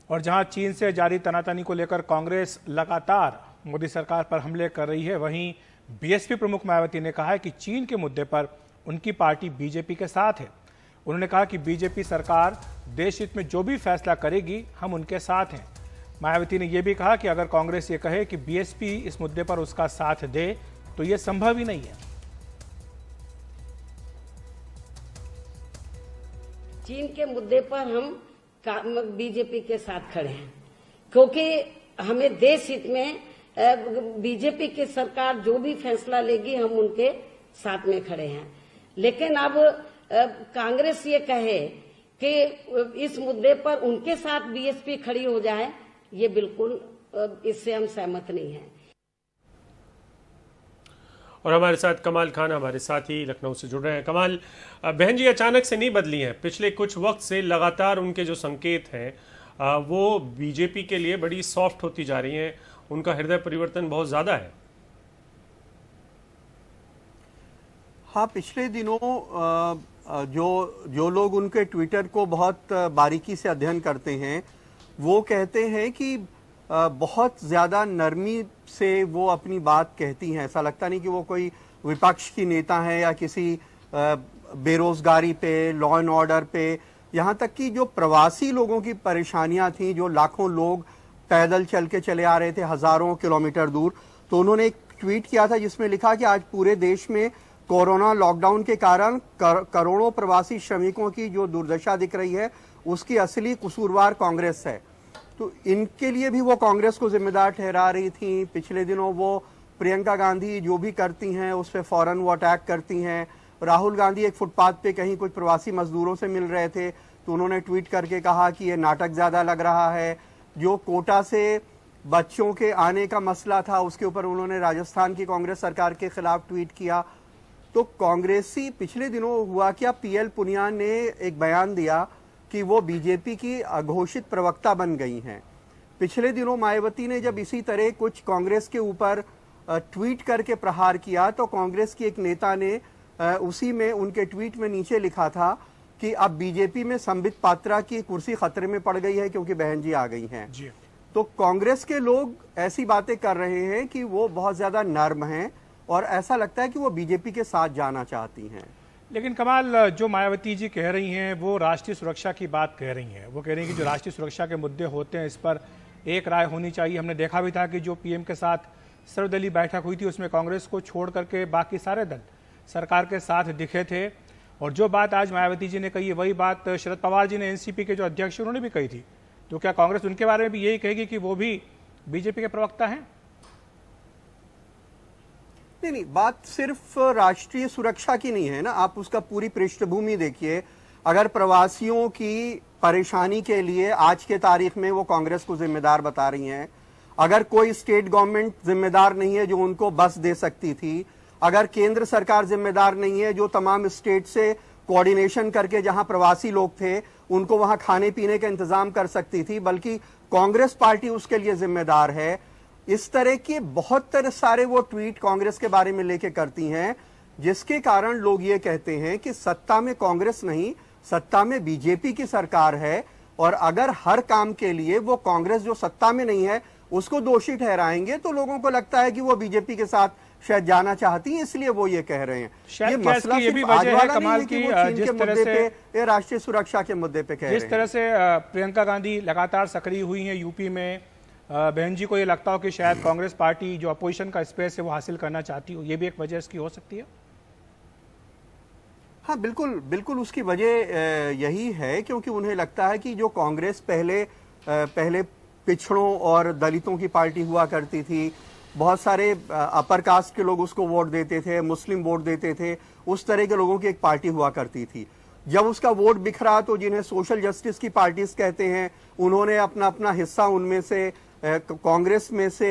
और जहां चीन से जारी तनातनी को लेकर कांग्रेस लगातार मोदी सरकार पर हमले कर रही है, वहीं बीएसपी प्रमुख मायावती ने कहा है कि चीन के मुद्दे पर उनकी पार्टी बीजेपी के साथ है। उन्होंने कहा कि बीजेपी सरकार देश हित में जो भी फैसला करेगी, हम उनके साथ हैं। मायावती ने यह भी कहा कि अगर कांग्रेस ये कहे कि बीएसपी इस मुद्दे पर उसका साथ दे, तो यह संभव ही नहीं है। चीन के मुद्दे पर हम बीजेपी के साथ खड़े हैं, क्योंकि हमें देश हित में बीजेपी की सरकार जो भी फैसला लेगी, हम उनके साथ में खड़े हैं। लेकिन अब कांग्रेस ये कहे कि इस मुद्दे पर उनके साथ बीएसपी खड़ी हो जाए, ये बिल्कुल इससे हम सहमत नहीं हैं। और हमारे साथ कमाल खान हमारे साथी लखनऊ से जुड़ रहे हैं। कमाल, बहन जी अचानक से नहीं बदली हैं, पिछले कुछ वक्त से लगातार उनके जो संकेत हैं वो बीजेपी के लिए बड़ी सॉफ्ट होती जा रही हैं, उनका हृदय परिवर्तन बहुत ज्यादा है। हाँ, पिछले दिनों जो लोग उनके ट्विटर को बहुत बारीकी से अध्ययन करते हैं, वो कहते हैं कि बहुत ज्यादा नरमी से वो अपनी बात कहती हैं। ऐसा लगता नहीं कि वो कोई विपक्ष की नेता है या किसी बेरोजगारी पे, लॉ एंड ऑर्डर पे, यहाँ तक कि जो प्रवासी लोगों की परेशानियां थी, जो लाखों लोग पैदल चल के चले आ रहे थे हजारों किलोमीटर दूर, तो उन्होंने एक ट्वीट किया था जिसमें लिखा कि आज पूरे देश में कोरोना लॉकडाउन के कारण करोड़ों प्रवासी श्रमिकों की जो दुर्दशा दिख रही है, उसकी असली कसूरवार कांग्रेस है। तो इनके लिए भी वो कांग्रेस को जिम्मेदार ठहरा रही थी। पिछले दिनों वो प्रियंका गांधी जो भी करती हैं उस पर फौरन वो अटैक करती हैं। राहुल गांधी एक फुटपाथ पे कहीं कुछ प्रवासी मजदूरों से मिल रहे थे, तो उन्होंने ट्वीट करके कहा कि ये नाटक ज्यादा लग रहा है। जो कोटा से बच्चों के आने का मसला था, उसके ऊपर उन्होंने राजस्थान की कांग्रेस सरकार के खिलाफ ट्वीट किया। तो कांग्रेसी पिछले दिनों हुआ क्या, पीएल पुनिया ने एक बयान दिया कि वो बीजेपी की अघोषित प्रवक्ता बन गई हैं। पिछले दिनों मायावती ने जब इसी तरह कुछ कांग्रेस के ऊपर ट्वीट करके प्रहार किया, तो कांग्रेस की एक नेता ने उसी में उनके ट्वीट में नीचे लिखा था कि अब बीजेपी में संबित पात्रा की कुर्सी खतरे में पड़ गई है क्योंकि बहन जी आ गई हैं। तो कांग्रेस के लोग ऐसी बातें कर रहे हैं कि वो बहुत ज्यादा नर्म हैं और ऐसा लगता है कि वो बीजेपी के साथ जाना चाहती हैं। लेकिन कमाल, जो मायावती जी कह रही हैं वो राष्ट्रीय सुरक्षा की बात कह रही हैं। वो कह रही हैं कि जो राष्ट्रीय सुरक्षा के मुद्दे होते हैं, इस पर एक राय होनी चाहिए। हमने देखा भी था कि जो पीएम के साथ सर्वदलीय बैठक हुई थी, उसमें कांग्रेस को छोड़ करके बाकी सारे दल सरकार के साथ दिखे थे। और जो बात आज मायावती जी ने कही है, वही बात शरद पवार जी ने एनसीपी के जो अध्यक्ष उन्होंने भी कही थी। तो क्या कांग्रेस उनके बारे में भी यही कहेगी कि वो भी बीजेपी के प्रवक्ता हैं? नहीं, बात सिर्फ राष्ट्रीय सुरक्षा की नहीं है ना, आप उसका पूरी पृष्ठभूमि देखिए। अगर प्रवासियों की परेशानी के लिए आज के तारीख में वो कांग्रेस को जिम्मेदार बता रही हैं, अगर कोई स्टेट गवर्नमेंट जिम्मेदार नहीं है जो उनको बस दे सकती थी, अगर केंद्र सरकार जिम्मेदार नहीं है जो तमाम स्टेट से कोऑर्डिनेशन करके जहां प्रवासी लोग थे उनको वहां खाने पीने का इंतजाम कर सकती थी, बल्कि कांग्रेस पार्टी उसके लिए जिम्मेदार है। इस तरह के बहुत सारे वो ट्वीट कांग्रेस के बारे में लेके करती हैं, जिसके कारण लोग ये कहते हैं कि सत्ता में कांग्रेस नहीं, सत्ता में बीजेपी की सरकार है। और अगर हर काम के लिए वो कांग्रेस जो सत्ता में नहीं है उसको दोषी ठहराएंगे, तो लोगों को लगता है कि वो बीजेपी के साथ शायद जाना चाहती है, इसलिए वो ये कह रहे हैं। ये मसला ये भी वजह है कमाल की, जिस तरह से राष्ट्रीय सुरक्षा के मुद्दे पे कह रहे हैं। जिस तरह से प्रियंका गांधी लगातार सक्रिय हुई हैं यूपी में, बहन जी को ये लगता हो कि शायद कांग्रेस पार्टी जो अपोजिशन का स्पेस है वो हासिल करना चाहती हो, ये भी एक वजह इसकी हो सकती है। हाँ, बिल्कुल उसकी वजह यही है, क्योंकि उन्हें लगता है कि जो कांग्रेस पहले पिछड़ों और दलितों की पार्टी हुआ करती थी, बहुत सारे अपर कास्ट के लोग उसको वोट देते थे, मुस्लिम वोट देते थे, उस तरह के लोगों की एक पार्टी हुआ करती थी। जब उसका वोट बिखरा तो जिन्हें सोशल जस्टिस की पार्टीज कहते हैं, उन्होंने अपना अपना हिस्सा उनमें से कांग्रेस में से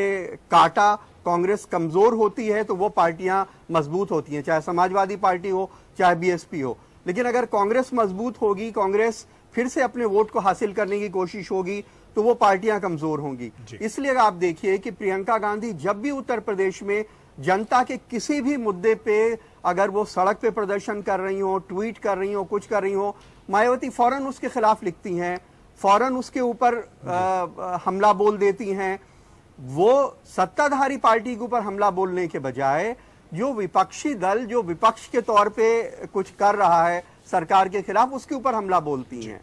काटा। कांग्रेस कमजोर होती है तो वो पार्टियां मजबूत होती हैं, चाहे समाजवादी पार्टी हो चाहे बीएसपी हो। लेकिन अगर कांग्रेस मजबूत होगी, कांग्रेस फिर से अपने वोट को हासिल करने की कोशिश होगी, तो वो पार्टियां कमजोर होंगी। इसलिए आप देखिए कि प्रियंका गांधी जब भी उत्तर प्रदेश में जनता के किसी भी मुद्दे पे अगर वो सड़क पे प्रदर्शन कर रही हो, ट्वीट कर रही हो, कुछ कर रही हो, मायावती फौरन उसके खिलाफ लिखती हैं, फौरन उसके ऊपर हमला बोल देती हैं। वो सत्ताधारी पार्टी के ऊपर हमला बोलने के बजाय जो विपक्षी दल जो विपक्ष के तौर पे कुछ कर रहा है सरकार के खिलाफ, उसके ऊपर हमला बोलती हैं।